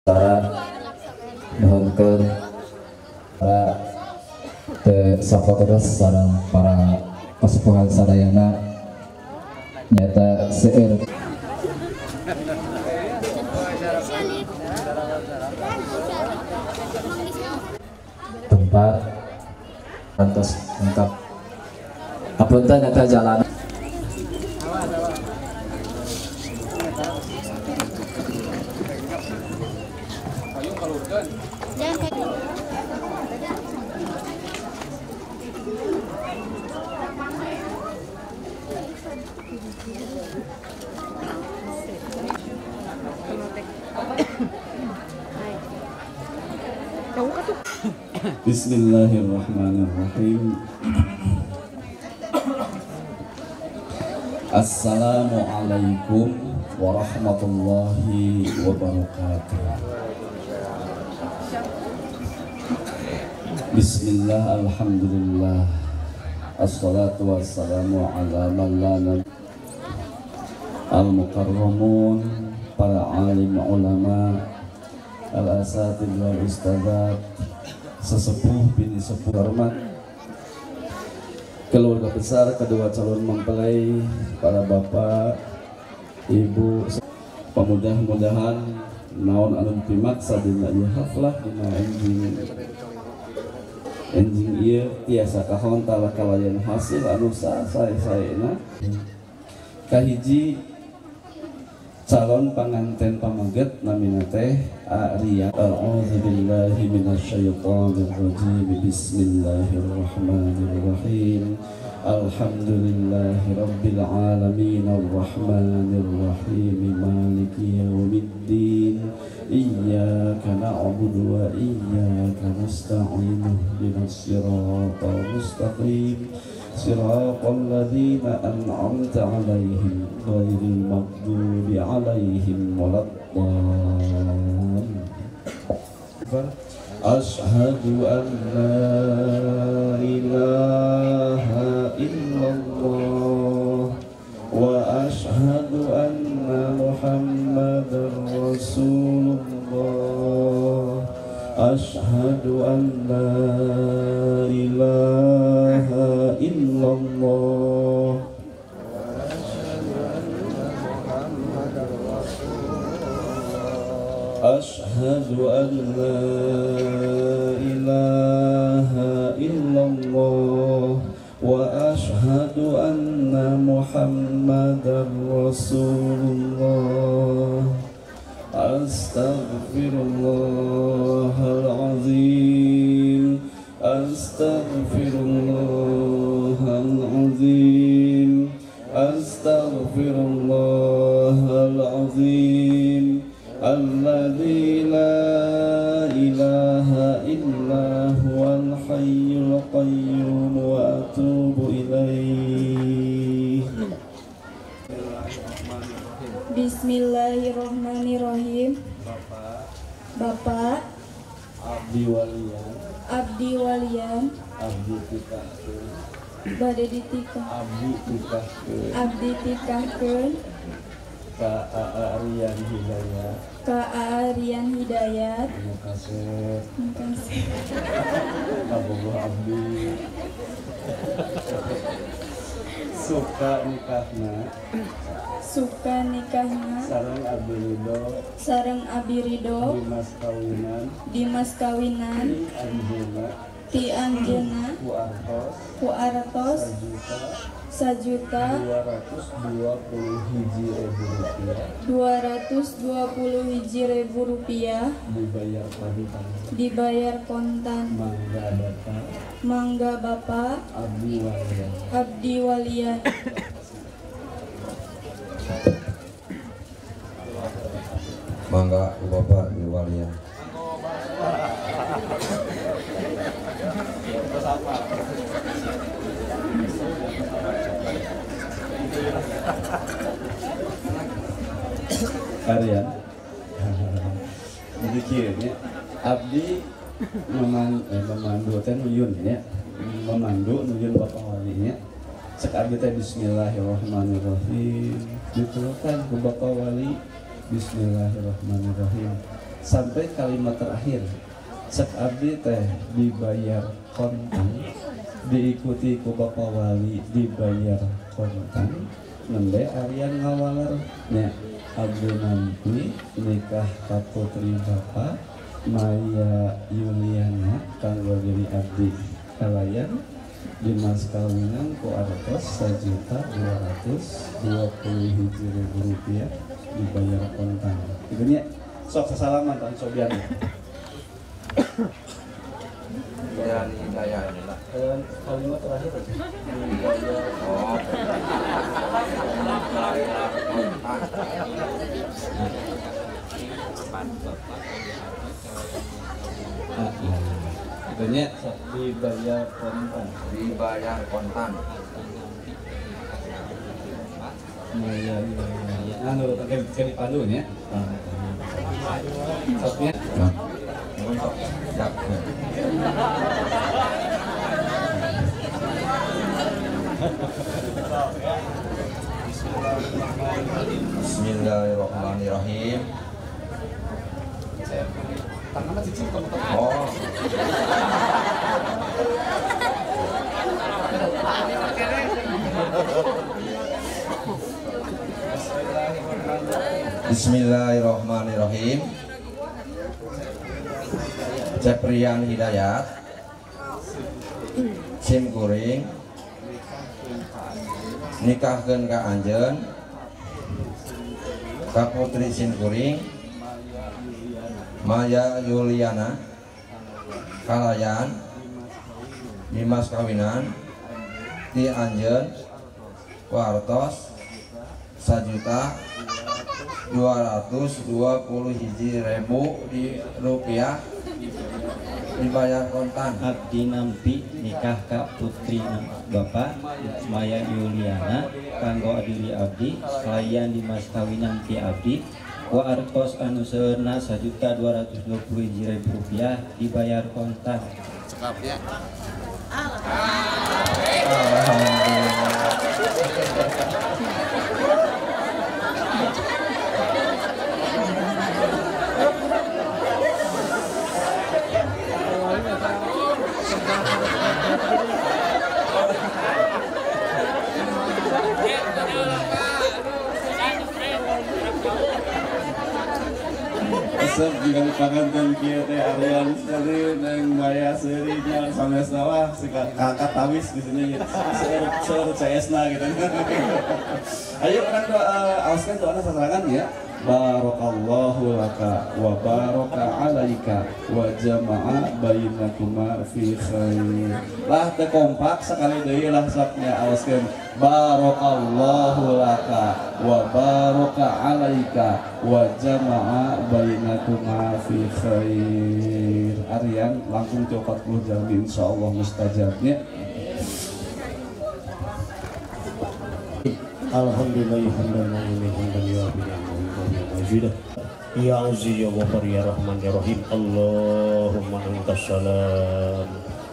para nuhunkeun para sapotodos sareng para kasepuhan sadayana nyata seueur tempat antos lengkap apunten eta jalan Bismillahirrahmanirrahim. Assalamualaikum warahmatullahi wabarakatuh. Bismillah, alhamdulillah, assalatu wassalamu ala man la nabiy al-mukarramun, para alim ulama, al-asatid wal ustadzat, sesepuh bini sepuh hormat, keluarga besar kedua calon mempelai, para bapak, ibu, mudah-mudahan naon anu pimaksa dina ieu haflah dina enjing ieu tiasa kahon tala kalayan hasil anu sae-saena kahiji calon panganten pamaget namina teh Arya. A'udzubillahi minasyaitonir rajim. Bismillahirrahmanirrahim. Alhamdulillahi rabbil alamin arrahmanir rahim maliki yaumiddin. Iyyaka na'budu wa iyyaka nasta'in. Ihdinas siratal mustaqim. Siratal ladzina an'amta 'alaihim ghairil maghdubi 'alaihim waladdallin. Asyhadu an la ilaha illallah wa asyhadu anna Muhammadar Rasulullah. Asyhadu an la ilaha illallah. Asyhadu an la ilaha illallah wa asyhadu anna Muhammadar Rasulullah. Astaghfirullahalazim. Astaghfirullahalazim. Astaghfirullahalazim. Alladzi la ilaha illa huwal hayyul qayyum wa atubu ilaih. Bismillahirrahmanirrahim. Bapak Abdi walian abdi tikahkeun bade ditikah abdi tikahkeun ka Aryan Hidayat. Terima kasih Abogoh abdi suka nikahna sareng Abi Ridho Dimas kawinan ti anjeunna ku artos Rp221.000 dibayar kontan. Mangga Bapak Abdi Walian. mangga Bapak Abdi Walian. Karya jadi kieunya abdi memandu teh nuyun ya, memandu nuyun Bapak walinya. Cek abdi teh bismillahirrahmanirrahim, dituturkan ke Bapak wali. Bismillahirrahmanirrahim. sampai kalimat terakhir cek abdi teh dibayar kontan, diikuti ku bapak wali dibayar kontan, nembe Aryan ngawaler nya abdi nampi nikah ka putri bapak Maya Yuliana kanggo diri abdi kalayan di mas kawinan ku artos 1.220.000 rupiah dibayar kontan. Itu nya sok sesalaman tan sobian. Dan hidayah inilah Kalimat terakhir aja. oh Itunya dibayar kontan. dibayar kontan. Iya. Anu pakai dipandu nya. Soknya. Nah, siap. Bismillahirrahmanirrahim. Tangan cici kamu Oh. Bismillahirrahmanirrahim. Ceprian Hidayat Sim Kuring nikahkeun ka anjeun ka putri Sim Kuring Maya Yuliana kalayan di mas kawinan di anjeun wartos 1.220.000 rupiah dibayar kontan. Abdi nampi nikah ka putri bapak Maya Yuliana kanggo adili abdi kalayan di mas kawinan ti abdi wa artos anu seurna 1.220.000 rupiah dibayar kontan. Cekapnya. Resep jika dipangankan kieu teh Aryan sekali neng Maya seurinya sanes sawah si kakak tawis di sini seur CS-na gitu. Ayo kan alaskan doana sasarangan ya. Barakallahu laka wa baraka alaika wa jama'a bainakuma fi khair. Lah teu kompak sekali deui lah saknya alaskeun. Barakallahu laka wa baraka alaika wa jama'a bainakuma fi khair. Aryan langsung 40 jam insyaallah mustajabnya. Alhamdulillah ya aziz ya ghafar ya rahman ya rahim. Allahumma antas salam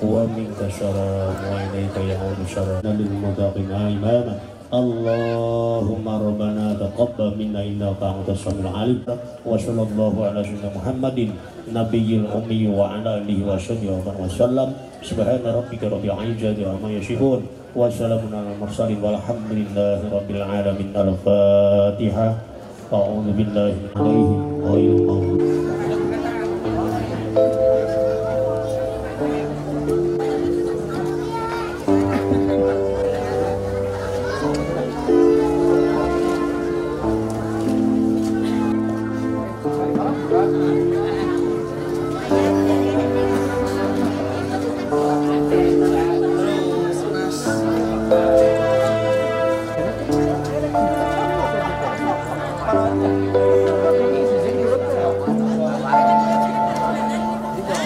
wa minkas salam wa ilaika ya'udu salam lil muttaqin imama. Allahumma rabbana taqabbal minna innaka antas samiul alim wa sallallahu ala sayyidina Muhammadin nabiyil ummi wa ala alihi wa sahbihi wa sallam. Subhana rabbika rabbil izzati amma yasifun wa salamun alal mursalin walhamdulillahi rabbil alamin. Al-Fatihah. A'udzu billahi alaihim ghairil maghdubi.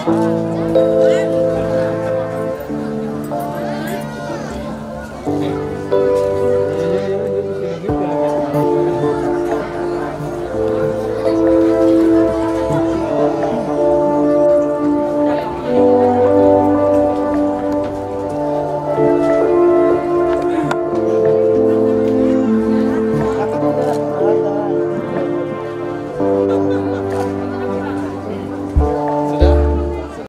Thank you.